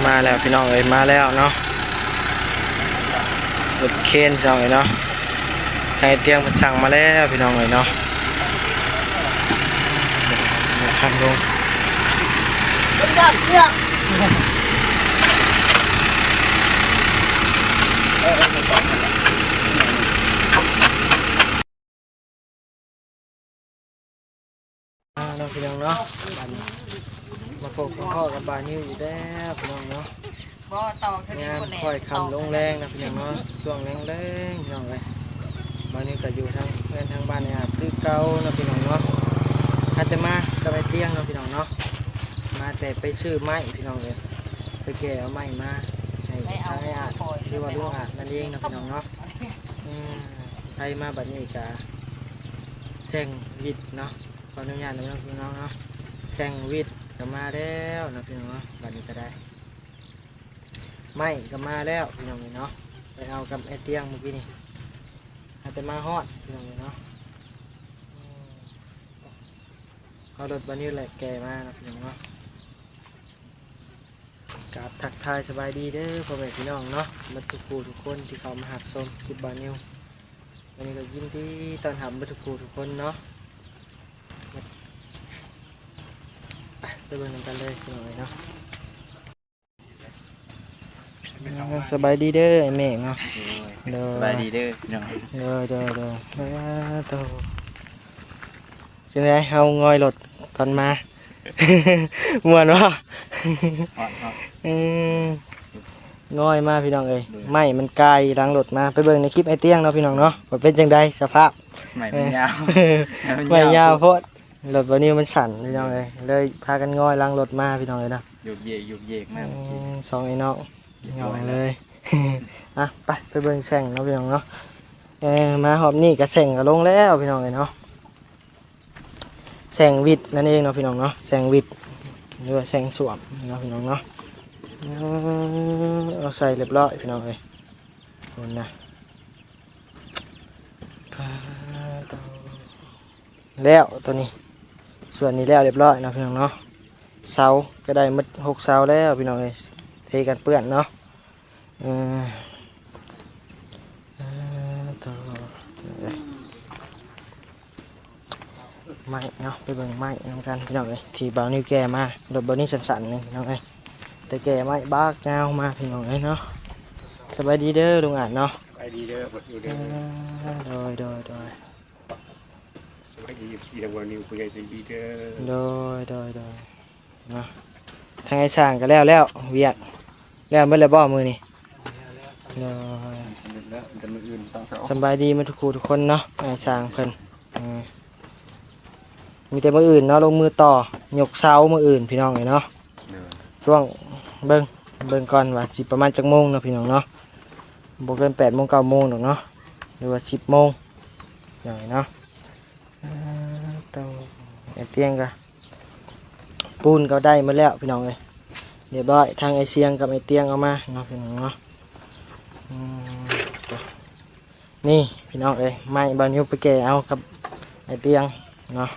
มาแล้วพี่น้องเอ้ยมาแล้วเนาะรถเคนพี่น้องเอ้ยเนาะใครเตียงมันสั่งมาแล้วพี่น้องเอ้ยเนาะทำลงเราพี่น้องเนาะมาพบกับพ่อกับบานิวอยู่แล้วพี่น้องเนาะงานค่อยคำลงแรงนะพี่น้องเนาะช่วงแรงๆพี่น้องเลยบานิวก็อยู่ทางเพื่อนทางบ้านเนี่ยคือเก่านะพี่น้องเนาะอาจจะมาก็ไปเที่ยงนะพี่น้องเนาะมาแต่ไปซื้อไม้พี่น้องเลยไปแก่เอาไม้มาให้ทางไอ้อาจที่ว่าลุงอาจนั่นเองนะพี่น้องเนาะไปมาบัดนี้กะแซงวิทย์เนาะขออนุญาตนะพี่น้องเนาะแซงวิทย์ก็มาแล้วนะพี่น้องเนาะบัดนี้ก็ได้ไม้ก็มาแล้วพี่น้องเนาะไปเอากับไอ้เตียงเมื่อกี้นี่อาจจะมาฮอดพี่น้องเนาะเอารถบันนี้แหละแกมานะพี่น้องเนาะกับทักทายสบายดีเด้อพ่อแม่พี่น้องเนาะบัดทุกผู้ทุกคนที่เขามาหับชมคลิปบานิววันนี้ก็ยินดีต้อนรับบัดทุกผู้ทุกคนเนาะไปจะเบิ่งกันเลยพี่น้องเนาะสบายดีเด้อไอ้แม่เนาะสบายดีเด้อพี่น้อง เด้อโตจังได๋เฮางอยรถตอนมา ม่วนบ่ง่อยมาพี่น้องเอ้ยไม่มันไกลล้างรถมาไปเบิ่งในคลิปไอ้เตียงเนาะพี่น้องเนาะว่าเป็นจังได๋สภาพ ไม่มันยาว ไม่ยาวโพดรถวันนี้มันสั่นพี่น้องเอ้ยเลยพากันง่อยล้างรถมาพี่น้องเอ้ยนะ หยุดเยกมาก สองไอ้น้องง่อยเลย อ่ะไปเบิ่งแซงเนาะพี่น้องเนาะมาหอบนี่ก็แซงก็ลงแล้วพี่น้องเอ้ยเนาะแซงวิทย์นั่นเองเนาะพี่น้องเนาะแซงวิทย์หรือว่าแซงสวมเนาะพี่น้องเนาะเอาใส่เรียบร้อยพี่น้องเอ้ยคนนะแล้วตัวนี้ส่วนนี้แล้วเรียบร้อยนะพี่น้องเนาะเสาก็ได้หมด6 เสาแล้วพี่น้องเอ้ยเทกันเปื้อนเนาะต่อไม้เนาะไปเบิ่งไม้นำกันพี่น้องเอ้ยที่บาวนิ้วแก่มารถบาวนิ้วสั่นๆนี่พี่น้องเอ้ยแต่แก่ไม้บากยาวมาพี่น้องเอ้ยเนาะสบายดีเด้อลุงอาจเนาะสบายดีเด้อบ่อยู่เด้อโดยสบายดีพี่ทางวันนี้คุยกันดีเด้อเนาะทางไอ้สร้างก็แล้วเวียกแล้วเมื่อไรบ่มือนี่สบายดีมาทุกคู่ทุกคนเนาะไอ้สร้างเพิ่นมีแต่มืออื่นเนาะลงมือต่อยกเสามืออื่นพี่น้องเลยเนาะช่วงเบิ่งก่อนว่าสิประมาณจักโมงเนาะพี่น้องเนาะบ่เกิน8 โมง 9 โมงหรอกเนาะหรือว่า10 โมงอย่างนี้เนาะต้องเตียงกันปูนก็ได้มาแล้วพี่น้องเลยเรียบร้อยทางไอเสียงกับไอเตียงเอามาเนาะพี่น้องเนาะนี่พี่น้องเอ้ยไม้บานนิ้วไปแก่เอากับไอเตียงเนาะ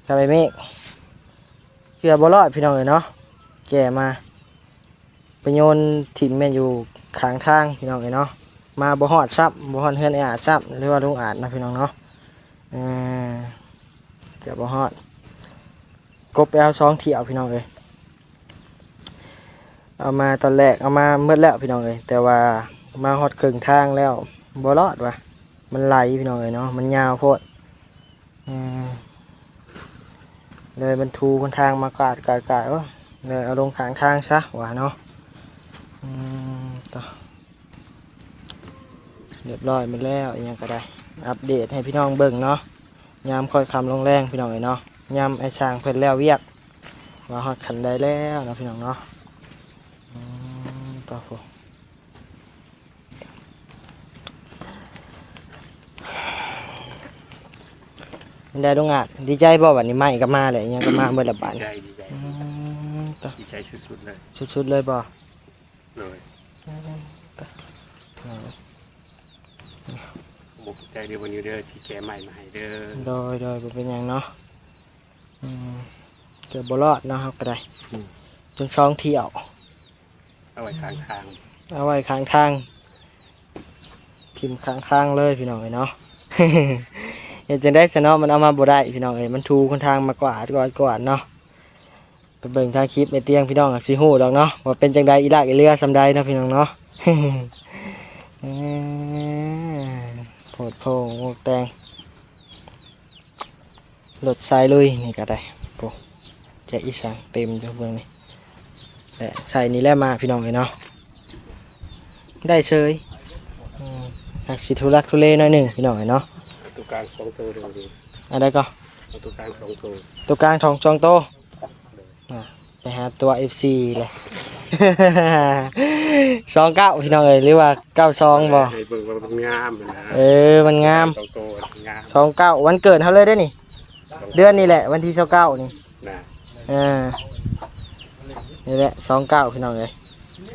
กับไอเมฆเกือบบรอดพี่น้องเลยเนาะแก่มาไปโยนถิ่มแม่อยู่ข้างทางพี่น้องเลยเนาะมาบ่ฮอดซับบ่ฮอดเฮือนไออาจซับหรือว่าลุงอาจนะพี่น้องเนาะเกือบบ่ฮอดกบไปเอา2 เที่ยวพี่น้องเลยเอามาตอนแรกเอามาเมื่อแล้วพี่น้องเลยแต่ว่ามาฮอดครึ่งทางแล้วบ่รอดว่ะมันไหลพี่น้องเลยเนาะมันยาวโพดเลยบรรทุกคนทางมากาดว่าเลยเอาลงข้างทางซะว่ะเนาะต่อเรียบร้อยมาแล้วยังก็ได้อัปเดตให้พี่น้องเบิ่งเนาะยามค่อยคำลงแรงพี่น้องเลยเนาะยามไอ้ช่างเพิ่นแล้วเวียกว่าฮอดขันได้แล้วนะพี่น้องเนาะต่อพวกได้ลงอาดดีใจบ่วันนี้ไม่ก็มาเลยยังก็มาเมื่อละบาทดีใจสุดๆเลยสุดๆเลยบ่เลยบุกใจเดี๋ยววันนี้เด้อที่แกใหม่มาให้เด้อโดยเป็นอย่างเนาะเกือบบรอดเนาะครับก็ได้จน2 เที่ยว เอาไว้ข้างทาง เอาไว้ข้างทางพิมพ์ข้างทางเลยพี่น้องเอ้ยเนาะ เห็นจังได้ซะเนาะมันเอามาบ่ได้พี่น้องเอ้ยมันทูคนทางมากว่าก่อนเนาะไปเบิ่งทางคลิปในเตียงพี่น้องก็สิฮู้ดอกเนาะว่าเป็นจังใดอีลากอีเรือซำใดเนาะพี่น้องเนาะ โพดโพงโงกแตงรถใส่ลุยนี่ก็ได้โอ้แจกอีสานเต็มอยู่เบิ่งนี่แต่ใส่นี่แหละมาพี่น้องเอ้ยเนาะได้เฉยหักสิทุลักทุเลหน่อยหนึงพี่น้องเอ้ยเนาะ ตัวกลาง2ตัวดูดิ อะไรก็ เอาตัวกลาง2ตัว ตัวกลางทองจองโตไปหาตัว FC เลย 29พี่น้องเอ้ยหรือว่า92บ่ ให้เบิ่งว่ามันงามนะ มันงาม 2ตัวงาม 29วันเกิดเฮาเลยได้นี่เดือนนี้แหละวันที่29นี่ นะ นี่แหละ29พี่น้องเอ้ย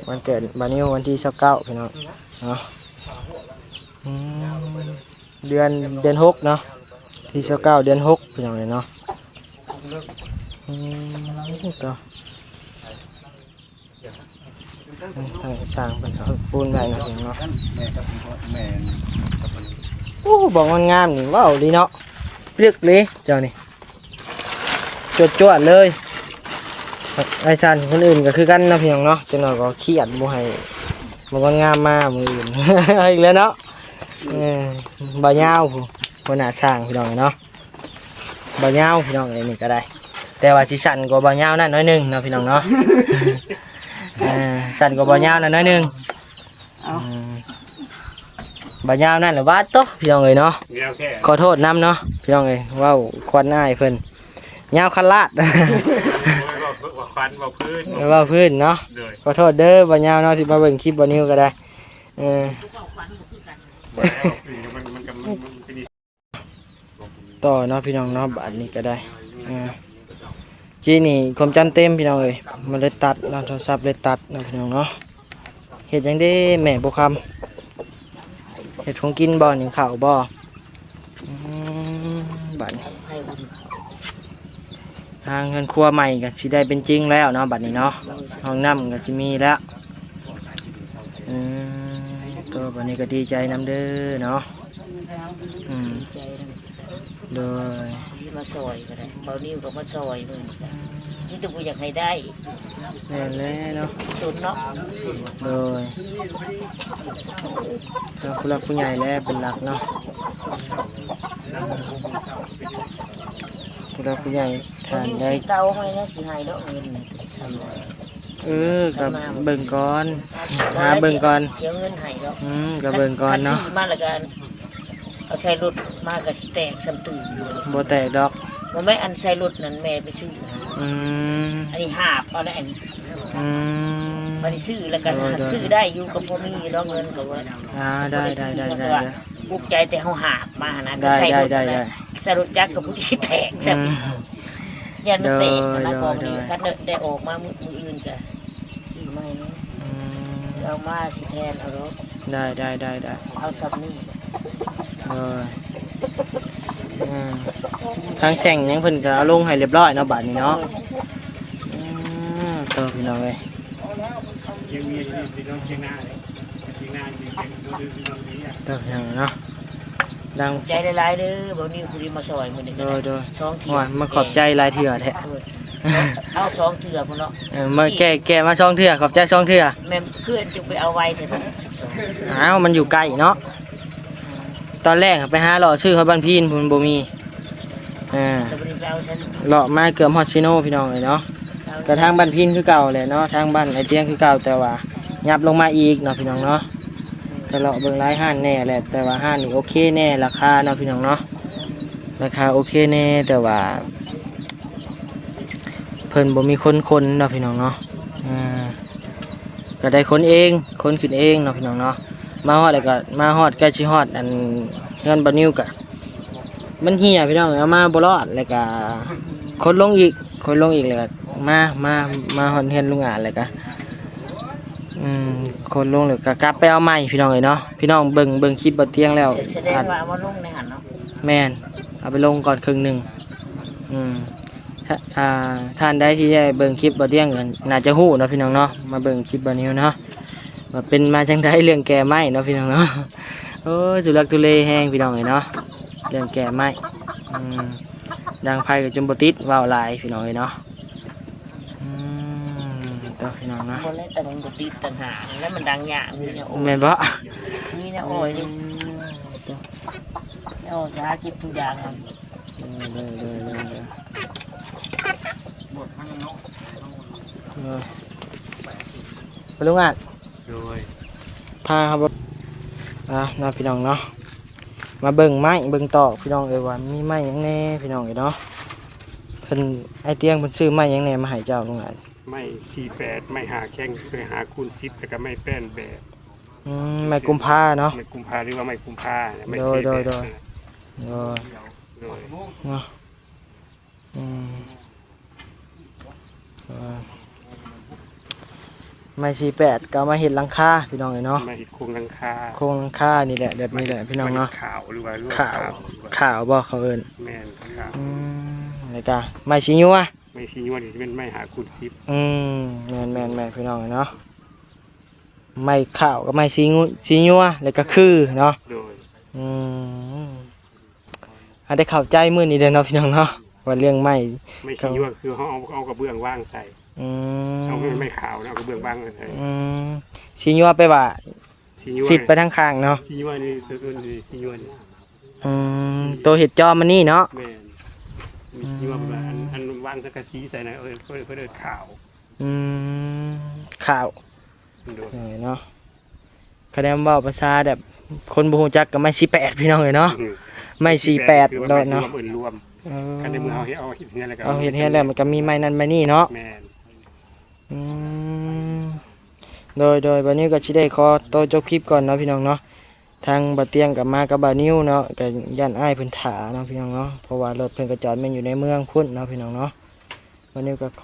วันเกิดบานิววันที่29พี่น้องเนาะเดือน6เนาะที่29เดือน6พี่น้องเอ้ยเนาะก็ทางสร้างเป็นปูนไว้นะพี่น้องเนาะโอ้บอกมันงามนี่ว้าวดีเนาะเลือกเลยเจ้านี่จวดๆเลยไอ้ซันคนอื่นก็คือกันนะพี่น้องเนาะจังหน่อยก็เครียดบ่ให้บอกว่างามมามืออื่น อีกแล้วเนาะบ่ยาวผู้บ่น่าสร้างพี่น้องเนาะบ่ยาวพี่น้องไอ้นี่ก็ได้แต่ว่าสิสั่นกว่าบ่ยาวนั่นน้อยหนึงเนาะพี่น้องเนาะ สั่นกว่าบ่ยาวนั่นน้อยหนึงบ่ยาวนั่นหรือว่าโตพี่น้องเอ้ยเนาะ แนวแค่ ขอโทษนำเนาะพี่น้องเอ้ยว้าวควันอ้ายเพิ่นยาวคันลาด ว่าควันว่าพื้น ว่าพื้นเนาะ เลย ขอโทษเด้อบ่ยาวเนาะที่มาเบิ่งคลิปบ่นิวก็ได้ต่อเนาะพี่น้องเนาะบัดนี้ก็ได้จีนี่ความจำเต็มพี่น้องเอ้ยมันเลยตัดเนาะโทรศัพท์เลยตัดเนาะพี่น้องเนาะเฮ็ดจังได๋แม่บ่คำเฮ็ดของกินบ่หนึ่งข้าวบ่บัดนี้ทางเงินครัวใหม่ก็สิได้เป็นจริงแล้วเนาะบัดนี้เนาะห้องน้ำก็สิมีแล้วตัวบัดนี้ก็ดีใจนำเด้อเนาะใจโดย ที่มาซอยก็ได้เบานิ้วก็มาซอยมึงนี่ตัวกูอยากให้ได้ แน่แน่เนาะ ตุนเนาะ โดยตัวผู้หลักผู้ใหญ่แล้วเป็นหลักเนาะผู้หลักผู้ใหญ่ทาน นิ้ว ได้ สีเตาไงนะสีหายดอกเงินนี่กับเบิ่งก่อนหาเบิ่งก่อน เสียเงินให้ดอก กับเบิ่งก่อนเนาะ คัซื้มาแล้วกันเอาใส่รถมาก็สิแตกซ้ำตื่น บ่แตกดอก มันไม่อันใส่รถนั่นแม่ไปซื้อหา อืม อันนี้หาบเอาแล้วอันนี้ อืม มันซื้อแล้วก็ซื้อได้อยู่กับพ่อมีดอกเงินก็ว่า ได้ปลุกใจแต่เฮาหาบมานะก็ ได้ ใส่รถ ได้ นั่นแหละใส่รถจักรกับผู้ที่แตกซ้ำ ยันเตะนะกองนี้คันได้ออกมามืออื่นกะสี่ไม้นี้เอามาสิแทนเอารถ ได้เอาซับนี่ ทางแช่งยังเพิ่นก็เอาลงให้เรียบร้อยเนาะบัดนี้เนาะตัวพี่น้องเอ้ย ยังมีพี่น้องเชียงนาพี่น้องนี่พี่น้องนี้ ตัวพี่น้องเนาะดัง ใจหลายๆเด้อบ่นี้ผู้ที่มาซอยมื้อนี้ โดย สองเถื่ ว่ามาขอบใจหลายเถื่อแท้ เอาสองเถื่อพุ่นเนาะ มาแก่มาช่องเถื่อขอบใจช่องเถื่อ แม่เพื่อนจึงไปเอาไว้เถอะ อ้าวมันอยู่ไกลเนาะตอนแรกไปหาเลาะซื้อเขาบ้านพี่นพุ่นบ่มีแต่บ่ได้ไปเอาฉัน เลาะมาเกือบฮอดซิโนพี่น้องเลยเนาะกระทางบ้านพี่นคือเก่าแหละเนาะทางบ้านไอเตียงคือเก่าแต่ว่ายับลงมาอีกเนาะพี่น้องเนาะก็เลาะเบิ่งหลายห้านแน่แหละแต่ว่าห้านนี่โอเคแน่ราคาเนาะพี่น้องเนาะราคาโอเคแน่แต่ว่าเพิ่นบ่มีคนเนาะพี่น้องเนาะก็ได้คนเองคนขึ้นเองเนาะพี่น้องเนาะมาฮอดแล้วก็มาฮอดใกล้สิฮอดอันเงินบ่นิวก็มันเหี่ยพี่น้องเอามาบ่รอดแล้วก็คนลงอีกแล้วก็มาฮอดเฮือนลุงอาแล้วก็คนลงแล้วก็กลับไปเอาใหม่พี่น้องเอ้ยเนาะพี่น้องเบิ่งคลิปบ่เที่ยงแล้ว แสดงว่าเอามาลงในหันเนาะ แม่นเอาไปลงก่อนครึ่งหนึง ท่านได้ที่ได้เบิ่งคลิปบ่เที่ยงกันน่าจะฮู้เนาะพี่น้องเนาะมาเบิ่งคลิปบ่นิ้วเนาะว่าเป็นมาจังได๋เรื่องแก่ไม้เนาะพี่น้องเนาะโอ้ยทุลักทุเลแฮงพี่น้องเอ้ยเนาะเรื่องแก่ไม้ดังไผก็จนบ่ติดเว้าหลายพี่น้องเอ้ยเนาะต่อพี่น้องเนาะ บ่แล้วแต่มันบ่ติดต่างหากแล้วมันดังหยามีเนี่ยโอ้ แม่นบ่ มีเนี่ยโอ้ยโอ้ยหาเก็บทุกอย่างครับ ไปลุงอ่ะ โดย พาครับน้าพี่น้องเนาะมาเบิ่งไม้เบิ่งตอกพี่น้องเอ้ยว่ามีไม้หยังแน่พี่น้องเอ้ยเนาะเพิ่นไอเตียงเพิ่นซื้อไม้หยังแน่มาให้เจ้าลุงอ่ะ ไม่48ไม่หาแข้งเคยหาคูณ10แต่ก็ไม่แป้นแบบ ไม้กุมภาเนาะ ไม่กุมภาหรือว่าไม่กุมภาเนี่ยไม่ โด เท ย แบบ โดย โดย เนาะไม้48ก็เอามาเฮ็ดหลังคาพี่น้องเอ้ยเนาะ ไม่โครงหลังคา โครงหลังคานี่แหละแบบนี้แหละพี่น้องเนาะ ขาวหรือว่า ขาวบ่เขาเอิ้น แม่นขาว แล้วก็ไม้สีญัว ไม่ซีนวดที่เป็นไม่หาคูณ10แม่นพี่น้องเนาะไม้ขาวกับไม้สีญัวแล้วก็คือเนาะ โดย ได้เข้าใจมื้อนี้เด้อเนาะพี่น้องเนาะว่าเรื่องไม้ ไม่ซีนวดคือเขาเอากระเบื้องว่างใส่เอาไม่ขาวนะเอากระเบื้องว่างใส่ สีญัวไปว่า ซีนวด สิบไปทางข้างเนาะ ซีนวดนี่คือซีนวด ตัวเห็ดจอมันนี่เนาะ แม่นมีซีนวดแบบอันว่างสังกะสีใส่นะเพื่อขาว ข่าว โดย เนาะคะแนนว่าภาษาแบบคนบ่ฮู้จักก็ไม่48พี่น้องเอ้ยเนาะไม่48โดดเนาะ รวมกันในมือเอาเห็ดเงี้ยแล้วก็ เอาเห็ดเฮ็ดแล้วมันก็มีไม้นั่นไม้นี่เนาะ แม่น โดยบัดนี้ก็สิได้ขอตัวจบคลิปก่อนเนาะพี่น้องเนาะทางบ่เตียงกับมากับบ่นิ้วเนาะก็ย่านอ้ายเพิ่นถาเนาะพี่น้องเนาะเพราะว่ารถเพิ่นก็จอดแม่นอยู่ในเมืองพุ่นเนาะพี่น้องเนาะวันนี้ก็ข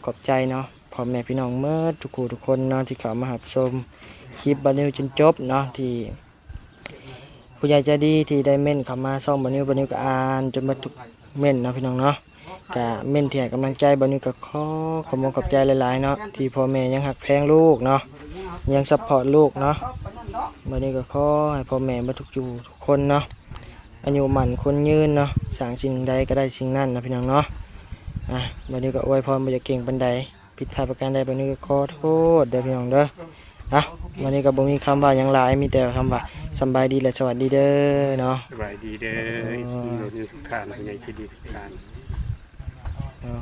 อบใจเนาะพ่อแม่พี่น้องเมื่อทุกคู่ทุกคนเนาะที่เข้ามารับชมคลิปบ่นิ้วจนจบเนาะที่ผู้ใหญ่ใจดีที่ได้เม่นเข้ามาซ่องบ่นิ้วก็อ่านจนหมดทุกเม่นเนาะพี่น้องเนาะก็เม่นที่ให้กำลังใจบ่นิ้วก็ขอบใจหลายๆเนาะที่พ่อแม่ยังหักแพงลูกเนาะยังซัพพอร์ตลูกเนาะบ่นิ้วก็ขอให้พ่อแม่บ่ทุกอยู่ทุกคนเนาะอายุหมั่นคนยืนเนาะสร้างสิ่งใดก็ได้สิ่งนั้นนะพี่น้องเนาะบ่นิ้วก็อวยพรบ่อยากเก่งปานใดผิดพลาดประการใดบ่นิ้วก็ขอโทษเด้อพี่น้องเด้อวันนี้ก็บ่มีคำว่าหยังหลายมีแต่คำว่าสำบายดีและสวัสดีเด้อเนาะ สบายดีเด้อที่เราทุกท่านผู้ใหญ่ที่ดีทุกท่าน อ๋อ